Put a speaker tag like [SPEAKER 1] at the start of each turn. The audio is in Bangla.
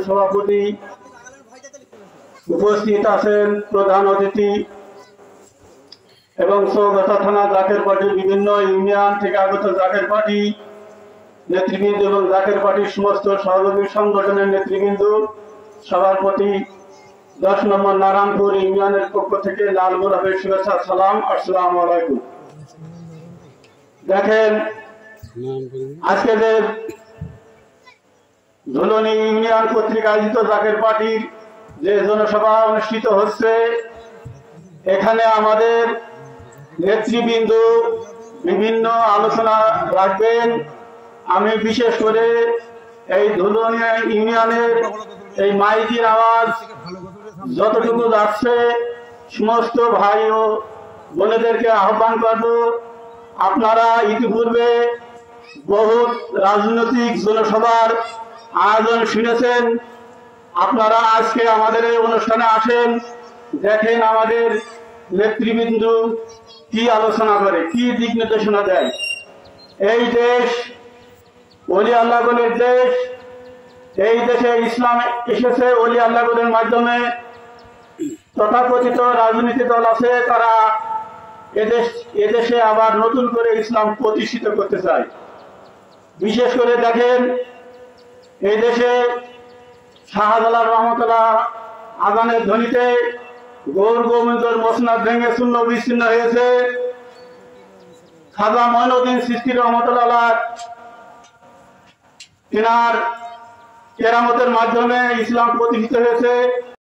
[SPEAKER 1] সভাপতি উপস্থিত আছেন প্রধান অতিথি এবং চৌগাছা থানা জাকের পার্টির বিভিন্ন ইউনিয়ন থেকে আগত জাকের পার্টি নেতৃবৃন্দ এবং জাকের পার্টির সমস্ত সহযোগী সংগঠনের নেতৃবৃন্দ, সভাপতি 10 নম্বর নারায়ণপুর ইউনিয়নের পক্ষ থেকে লাল গোলাপের শুভেচ্ছা সালাম। আসসালামু আলাইকুম। দেখেন, আজকে যে ধুলনি ইউনিয়ন কর্তৃক আয়োজিত জাকের পার্টির যে জনসভা অনুষ্ঠিত হচ্ছে, এখানে আমাদের নেতৃবৃন্দ বিভিন্ন আলোচনা রাখবেন। আমি বিশেষ করে এই ধুলনি ইউনিয়নের এই মাইকির আওয়াজ যতটুকু যাচ্ছে সমস্ত ভাই ও বোনেদেরকে আহ্বান করব, আপনারা ইতিপূর্বে বহু রাজনৈতিক জনসভার আয়োজন শুনেছেন, আপনারা আজকে আমাদের এই অনুষ্ঠানে আসেন, দেখেন আমাদের নেতৃবৃন্দ কি আলোচনা করে, কি দিক নির্দেশনা দেয়। এই দেশ ওলি আল্লাহর দেশ, এই দেশে ইসলাম এসেছে ওলি আল্লাহর মাধ্যমে। তথাকথিত রাজনীতি দল আছে, তারা এদেশে আবার নতুন করে ইসলাম প্রতিষ্ঠিত করতে চায়। বিশেষ করে দেখেন, এই দেশে শাহজালাল রহমতুল্লাহ আজানের ধ্বনিতে গৌর গোবিন্দর মসনাদ ভেঙে শূন্য বিচ্ছিন্ন হয়েছে। খাজা মঈনুদ্দিন চিশতি রহমতুল্লাহ তিনার কেরামতের মাধ্যমে ইসলাম প্রতিষ্ঠিত হয়েছে।